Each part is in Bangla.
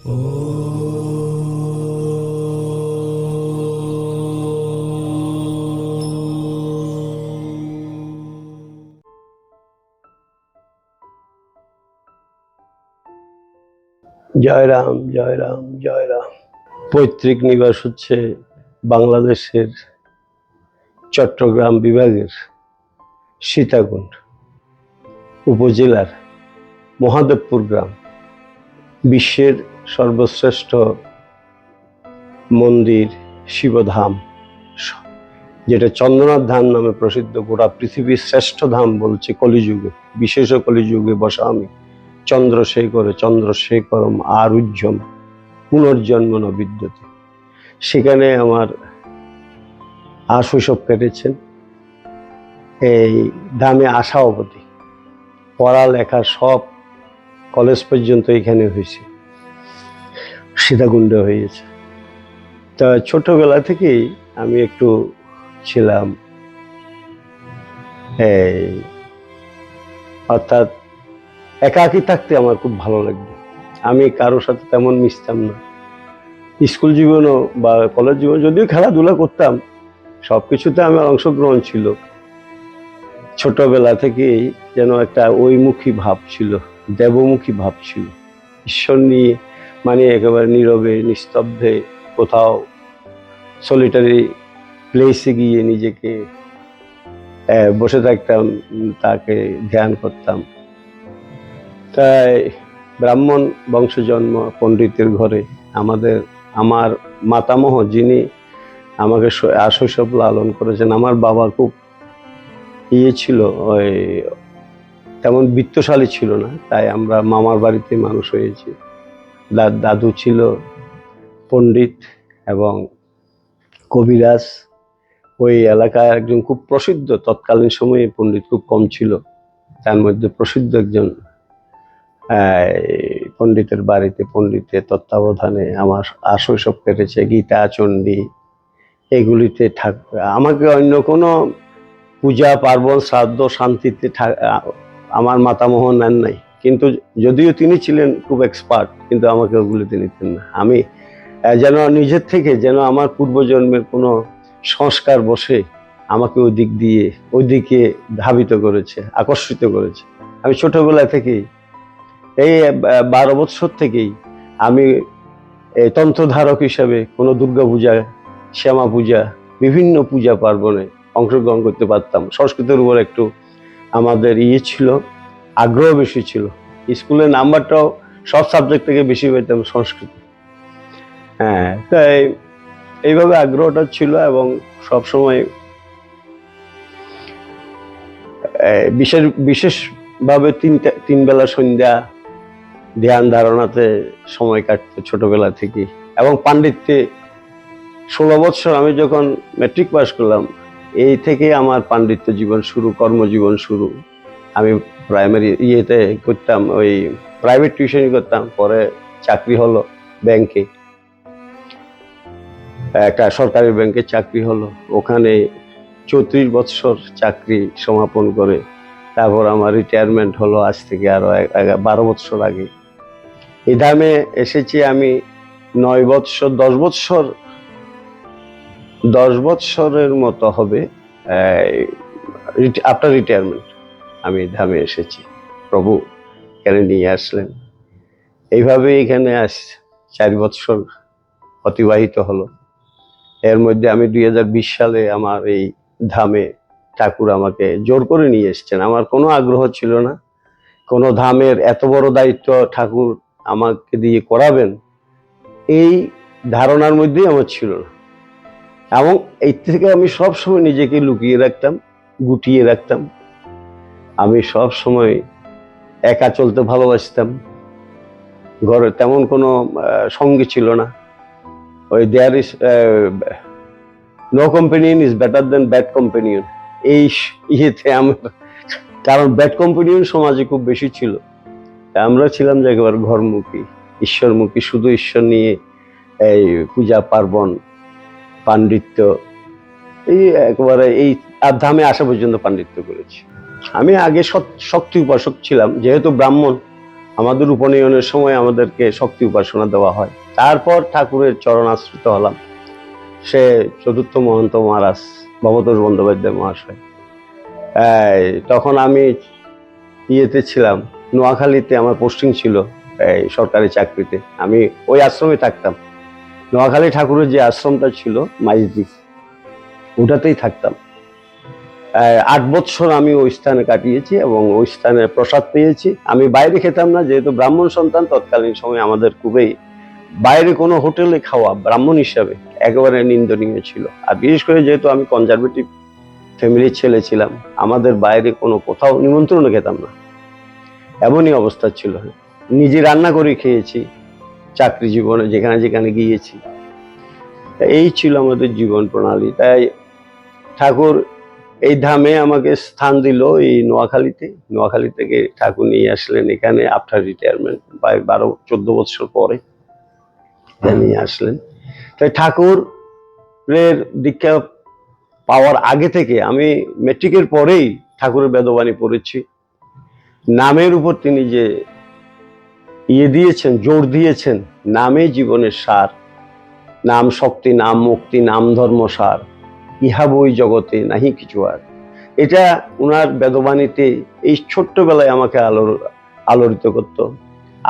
জয় রাম, জয় রাম, জয় রাম। পৈতৃক নিবাস হচ্ছে বাংলাদেশের চট্টগ্রাম বিভাগের সীতাকুণ্ড উপজেলার মহাদেবপুর গ্রাম। বিশ্বের সর্বশ্রেষ্ঠ মন্দির শিবধাম, যেটা চন্দ্রনাথ ধাম নামে প্রসিদ্ধ। গোটা পৃথিবীর শ্রেষ্ঠ ধাম বলছে কলিযুগে, বিশেষ কলিযুগে বসামি চন্দ্রশেখরম আরুহ্যম পুনর্জন্ম ন বিদ্যতে। সেখানে আমার শৈশব কেটেছেন। এই ধামে আসা অবধি পড়ালেখা সব কলেজ পর্যন্ত এখানে হয়েছে, সীতাকুণ্ডে হয়েছে। তা ছোটবেলা থেকেই আমি একটু ছিলাম অর্থাৎ একাকী থাকতে আমার খুব ভালো লাগতো। আমি কারোর সাথে তেমন মিশতাম না। স্কুল জীবনও বা কলেজ জীবন যদিও খেলাধুলা করতাম, সবকিছুতে আমার অংশগ্রহণ ছিল। ছোটবেলা থেকেই যেন একটা ওইমুখী ভাব ছিল, দেবমুখী ভাব ছিল। ঈশ্বর নিয়ে মানে একেবারে নীরবে নিস্তব্ধে কোথাও সলিটারি প্লেসে গিয়ে নিজেকে বসে থাকতাম, তাকে ধ্যান করতাম। তাই ব্রাহ্মণ বংশ জন্ম, পণ্ডিতের ঘরে। আমার মাতামহ যিনি আমাকে শৈশব লালন করেছেন, আমার বাবা খুব ছিল, ওই তেমন বিত্তশালী ছিল না, তাই আমরা মামার বাড়িতে মানুষ হয়েছি। দাদু ছিল পণ্ডিত এবং কবিরাজ। ওই এলাকায় একজন খুব প্রসিদ্ধ, তৎকালীন সময়ে পণ্ডিত খুব কম ছিল, তার মধ্যে প্রসিদ্ধ একজন পণ্ডিতের বাড়িতে, পণ্ডিতের তত্ত্বাবধানে আমার শৈশব কেটেছে। গীতা, চণ্ডী এগুলিতে আমাকে অন্য কোনো পূজা পার্বণ শ্রাদ্ধ শান্তিতে আমার মাতামহ নেন নাই, কিন্তু যদিও তিনি ছিলেন খুব এক্সপার্ট, কিন্তু আমাকে ওগুলিতে নিতেন না। আমি যেন নিজের থেকে যেন আমার পূর্বজন্মের কোনো সংস্কার বসে আমাকে ওইদিকে ধাবিত করেছে, আকর্ষিত করেছে। আমি ছোটবেলা থেকেই এই 12 বছর থেকেই আমি তন্ত্রধারক হিসাবে কোনো দুর্গা পূজা, শ্যামা পূজা, বিভিন্ন পূজা পার্বণে অংশগ্রহণ করতে পারতাম। সংস্কৃতের উপর একটু আমাদের ছিল, আগ্রহ বেশি ছিল। স্কুলের নাম্বারটাও সব সাবজেক্ট থেকে বেশি পেতাম সংস্কৃত। তাই এইভাবে আগ্রহটা ছিল এবং সবসময় বিশেষভাবে তিন বেলা সন্ধ্যা ধ্যান ধারণাতে সময় কাটতো ছোটবেলা থেকে। এবং পাণ্ডিত্যে 16 বছর, আমি যখন ম্যাট্রিক পাস করলাম, এই থেকে আমার পাণ্ডিত্য জীবন শুরু, কর্মজীবন শুরু। আমি প্রাইমারি করতাম, ওই প্রাইভেট টিউশনই করতাম, পরে চাকরি হলো ব্যাংকে, একটা সরকারি ব্যাংকে চাকরি হলো। ওখানে 34 বছর চাকরি সমাপন করে তারপর আমার রিটায়ারমেন্ট হলো আজ থেকে আরো 12 বছর আগে। এই ধামে এসেছি আমি 9 বছর, 10 বছরের মতো হবে আফটার রিটায়ারমেন্ট আমি ধামে এসেছি। প্রভু এখানে নিয়ে আসলেন, এইভাবে এখানে 4 বছর অতিবাহিত হলো। এর মধ্যে আমি 2020 সালে আমার এই ধামে ঠাকুর আমাকে জোর করে নিয়ে এসছেন। আমার কোনো আগ্রহ ছিল না, কোনো ধামের এত বড় দায়িত্ব ঠাকুর আমাকে দিয়ে করাবেন এই ধারণার মধ্যেই আমার ছিল না। এবং এই থেকে আমি সবসময় নিজেকে লুকিয়ে রাখতাম, গুটিয়ে রাখতাম। আমি সব সময় একা চলতে ভালোবাসতাম। ঘরে তেমন কোনো সঙ্গী ছিল না। ওই there is no companion is better than bad companion, এই ইয়েতে আমার, কারণ ব্যাড কম্পেনিয়ন সমাজে খুব বেশি ছিল। আমরা ছিলাম যে একেবারে ঘরমুখী, ঈশ্বরমুখী, শুধু ঈশ্বর নিয়ে এই পূজা পার্বণ পাণ্ডিত্য, এই একেবারে এই ধামে আসা পর্যন্ত পাণ্ডিত্য করেছি। আমি আগে শক্তি উপাসক ছিলাম, যেহেতু ব্রাহ্মণ আমাদের উপনয়নের সময় আমাদেরকে শক্তি উপাসনা দেওয়া হয়। তারপর ঠাকুরের চরণ আশ্রিত হলাম। সে চতুর্থ মহন্ত মহারাজ ভবতোষ বন্দ্যোপাধ্যায় মহাশয়। তখন আমি ইয়েতে ছিলাম, নোয়াখালীতে আমার পোস্টিং ছিল সরকারি চাকরিতে। আমি ওই আশ্রমে থাকতাম। নোয়াখালী ঠাকুরের যে আশ্রমটা ছিল মাইজদি, ওটাতেই থাকতাম। 8 বছর আমি ওই স্থানে কাটিয়েছি এবং ওই স্থানে প্রসাদ পেয়েছি। আমি বাইরে খেতাম না, যেহেতু ব্রাহ্মণ সন্তান। তৎকালীন সময় আমাদের খুবই বাইরে কোনো হোটেলে খাওয়া ব্রাহ্মণ হিসাবে একেবারে নিন্দনীয় ছিল। আর বিশেষ করে যেহেতু আমি কনজারভেটিভ ফ্যামিলির ছেলে ছিলাম, আমাদের বাইরে কোনো কোথাও নিমন্ত্রণ খেতাম না, এমনই অবস্থা ছিল। নিজে রান্না করে খেয়েছি চাকরি জীবনে, যেখানে যেখানে গিয়েছি। এই ছিল আমাদের জীবন প্রণালী। তাই ঠাকুর এই ধামে আমাকে স্থান দিল এই নোয়াখালীতে। নোয়াখালী থেকে ঠাকুর নিয়ে আসলেন এখানে আফটার রিটায়ারমেন্ট, প্রায় 12-14 বছর পরে নিয়ে আসলেন। তাই ঠাকুরের দীক্ষা পাওয়ার আগে থেকে আমি মেট্রিকের পরেই ঠাকুরের বেদবাণী পড়েছি। নামের উপর তিনি যে দিয়েছেন, জোর দিয়েছেন, নামে জীবনের সার, নাম শক্তি, নাম মুক্তি, নাম ধর্ম সার, ইহা বই জগতে নাহি কিছু আর। এটা উনার বেদবাণীতে এই ছোট্টবেলায় আমাকে আলোড়িত করত।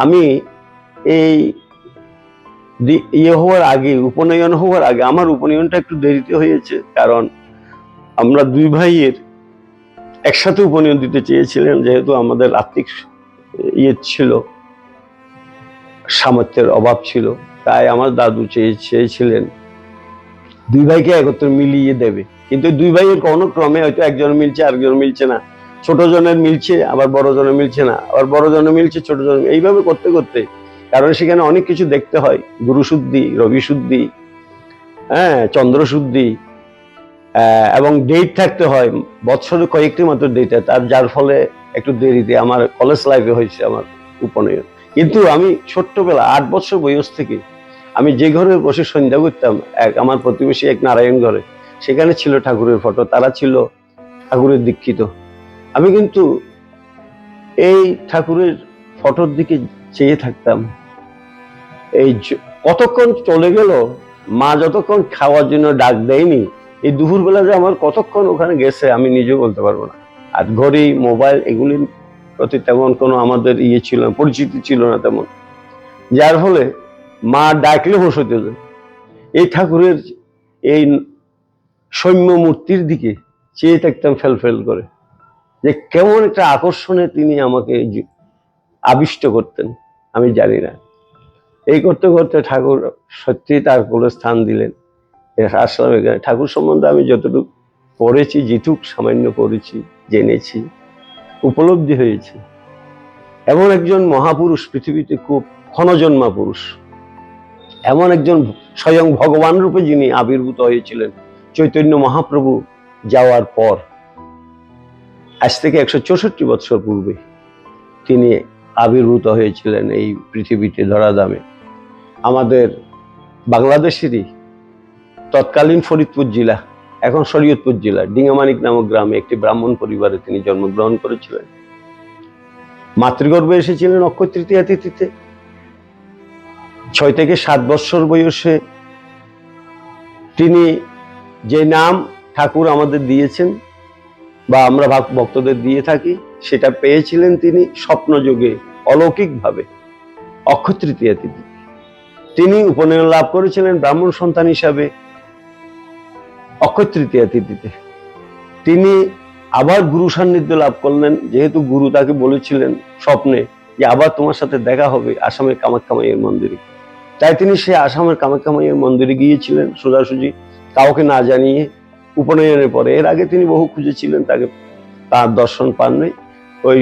আমি এই হওয়ার আগে, উপনয়ন হওয়ার আগে, আমার উপনয়নটা একটু দেরিতে হয়েছে, কারণ আমরা 2 ভাইয়ের একসাথে উপনয়ন দিতে চেয়েছিলেন। যেহেতু আমাদের আর্থিক ছিল, সামর্থ্যের অভাব ছিল, তাই আমার দাদু চেয়েছিলেন 2 ভাইকে একত্রে মিলিয়ে দেবে। কিন্তু 2 ভাইয়ের কোনো ক্রমে হয়তো একজন মিলছে, আরেকজন মিলছে না, ছোট জনের মিলছে, আবার বড় জনের মিলছে না, আবার বড় জনের মিলছে, ছোট জনের, এইভাবে করতে করতে, কারণ সেখানে অনেক কিছু দেখতে হয়, গুরুশুদ্ধি, রবিশুদ্ধি, চন্দ্রশুদ্ধি, এবং ডেট থাকতে হয়, বছরে কয়েকটি মাত্র ডেট, তার যার ফলে একটু দেরিতে আমার কলেজ লাইফে হয়েছে আমার উপনয়ন। কিন্তু আমি ছোট্টবেলা 8 বছর বয়স থেকে আমি যে ঘরে বসে সন্ধ্যা করতাম, আমার প্রতিবেশী এক নারায়ণ ঘরে, সেখানে ছিল ঠাকুরের ফটো, তারা ছিল ঠাকুরের দীক্ষিত। আমি কিন্তু এই ঠাকুরের ফটোর দিকে চেয়ে থাকতাম। এই কতক্ষণ চলে গেল, মা যতক্ষণ খাওয়ার জন্য ডাক দেয়নি, এই দুপুরবেলা যে আমার কতক্ষণ ওখানে গেছে আমি নিজেও বলতে পারবো না। আর ঘড়ি, মোবাইল, এগুলির প্রতি তেমন কোনো আমাদের ছিল না, পরিচিতি ছিল না তেমন, যার ফলে মা ডাকলে বসতে যায়। এই ঠাকুরের এই সৌম্য মূর্তির দিকে চেয়ে থাকতাম ফেল ফেল করে, যে কেমন একটা আকর্ষণে তিনি আমাকে আবিষ্ট করতেন, আমি জানি না। এই করতে করতে ঠাকুর সত্যি তার কোলে স্থান দিলেন। আসলাম এখানে। ঠাকুর সম্বন্ধে আমি যতটুকু পড়েছি, যেটুক সামান্য পড়েছি, জেনেছি, উপলব্ধি হয়েছে, এমন একজন মহাপুরুষ পৃথিবীতে খুব ক্ষণজন্মা পুরুষ, এমন একজন স্বয়ং ভগবান রূপে যিনি আবির্ভূত হয়েছিলেন চৈতন্য মহাপ্রভু যাওয়ার পর, আজ থেকে 164 বছর পূর্বে তিনি আবির্ভূত হয়েছিলেন এই পৃথিবীতে, ধরাধামে। আমাদের বাংলাদেশেরই তৎকালীন ফরিদপুর জেলা, এখন শরীয়তপুর জেলা, ডিঙ্গামানিক নামক গ্রামে একটি ব্রাহ্মণ পরিবারে তিনি জন্মগ্রহণ করেছিলেন। মাতৃগর্ভে এসেছিলেন অক্ষয় তৃতীয়া তিথিতে। 6 থেকে 7 বছর বয়সে তিনি যে নাম ঠাকুর আমাদের দিয়েছেন বা আমরা ভক্তদের দিয়ে থাকি, সেটা পেয়েছিলেন তিনি স্বপ্নযোগে, অলৌকিকভাবে, অক্ষয় তৃতীয়া তিথি। তিনি উপনয়ন লাভ করেছিলেন ব্রাহ্মণ সন্তান হিসাবে অক্ষয় তৃতীয়া তিথিতে। তিনি আবার গুরু সান্নিধ্য লাভ করলেন, যেহেতু গুরু তাকে বলেছিলেন স্বপ্নে যে আবার তোমার সাথে দেখা হবে আসামের কামাখ্যা মায়ের মন্দিরে। তাই তিনি সে আসামের কামাখ্যা মায়ের মন্দিরে গিয়েছিলেন সোজাসুজি, কাউকে না জানিয়ে, উপনয়নের পরে। এর আগে তিনি বহু খুঁজেছিলেন, তাকে তার দর্শন পান নাই। ওই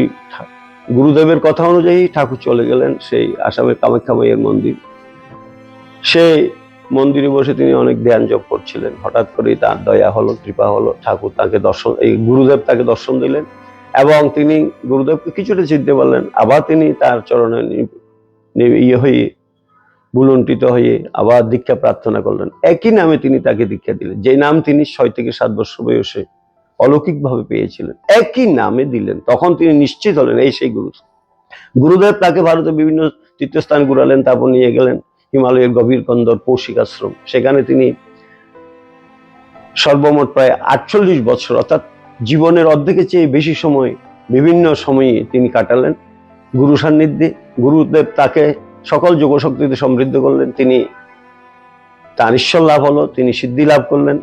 গুরুদেবের কথা অনুযায়ী ঠাকুর চলে গেলেন সেই আসামের কামাখ্যা মায়ের মন্দির। সেই মন্দিরে বসে তিনি অনেক ধ্যান জপ করছিলেন। হঠাৎ করেই তার দয়া হলো, কৃপা হলো, ঠাকুর তাকে দর্শন, এই গুরুদেব তাকে দর্শন দিলেন এবং তিনি গুরুদেবকে কিছুটা চিনতে পারলেন। আবার তিনি তার চরণে হয়ে বুলন্টিত হয়ে আবার দীক্ষা প্রার্থনা করলেন। একই নামে তিনি তাকে দীক্ষা দিলেন, যে নাম তিনি 6 থেকে 7 বছর বয়সে অলৌকিকভাবে পেয়েছিলেন, একই নামে দিলেন। তখন তিনি নিশ্চিত হলেন এই সেই গুরু। গুরুদেব তাকে ভারতের বিভিন্ন তীর্থস্থান ঘুরালেন, তারপর নিয়ে গেলেন হিমালয়ের গভীর কন্দর কৌশিক আশ্রম। সেখানে তিনি সর্বমোট প্রায় 48 বছর, অর্থাৎ জীবনের অর্ধেকের চেয়ে বেশি সময় বিভিন্ন সময়ে তিনি কাটালেন গুরু সান্নিধ্যে। গুরুদেব তাকে সকল যোগশক্তিতে সমৃদ্ধ করলেন, তার ঈশ্বর লাভ হলো, তিনি সিদ্ধি লাভ করলেন।